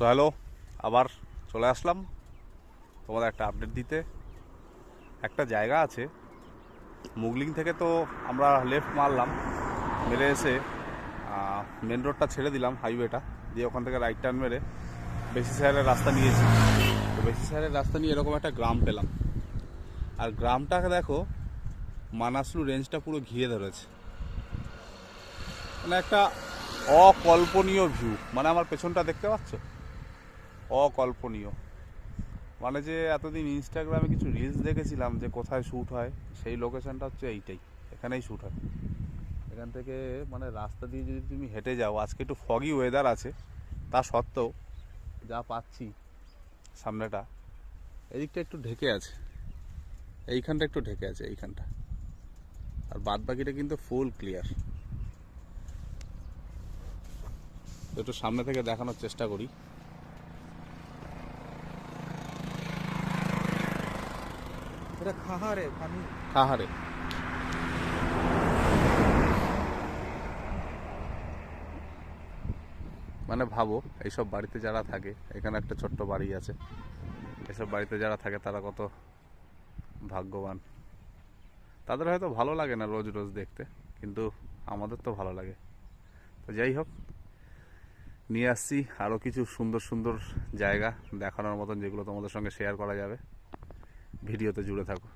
So hello, আবার চলে আসলাম তোমাদের একটা আপডেট দিতে। একটা জায়গা আছে মুগলিং থেকে, তো আমরা লেফট মারলাম, মেরে এসে মেন রোডটা ছেড়ে দিলাম, হাইওয়েটা দিয়ে ওখান থেকে রাইট টার্ন মেরে বেশি শহরের রাস্তা নিয়েছি। তো বেশি শহরের রাস্তা নিয়ে এরকম একটা গ্রাম পেলাম, আর গ্রামটাকে দেখো, মানাসলু রেঞ্জটা পুরো ঘিরে ধরেছে। মানে একটা অকল্পনীয় ভিউ, মানে আমার পেছনটা দেখতে পাচ্ছ, অকল্পনীয়। মানে যে এতদিন ইনস্টাগ্রামে কিছু রিলস দেখেছিলাম যে কোথায় শ্যুট হয়, সেই লোকেশনটা হচ্ছে এইটাই, এখানেই শ্যুট হয়। এখান থেকে মানে রাস্তা দিয়ে যদি তুমি হেঁটে যাও, আজকে একটু ফগি ওয়েদার আছে, তা সত্ত্বেও যা পাচ্ছি সামনেটা, এদিকটা একটু ঢেকে আছে, এইখানটা একটু ঢেকে আছে, এইখানটা, আর বাদ বাকিটা কিন্তু ফুল ক্লিয়ার। একটু সামনে থেকে দেখানোর চেষ্টা করি। এটা খাহারে পানি। খাহারে মানে ভাবো, এইসব বাড়িতে যারা থাকে, এখানে একটা ছোট্ট বাড়ি আছে, এসব বাড়িতে যারা থাকে তারা কত ভাগ্যবান। তাদের হয়তো ভালো লাগে না রোজ রোজ দেখতে, কিন্তু আমাদের তো ভালো লাগে। তো যাই হোক, নিয়ে আসছি আরও কিছু সুন্দর সুন্দর জায়গা দেখানোর মতন, যেগুলো তোমাদের সঙ্গে শেয়ার করা যাবে। ভিডিওতে জুড়ে থাকো।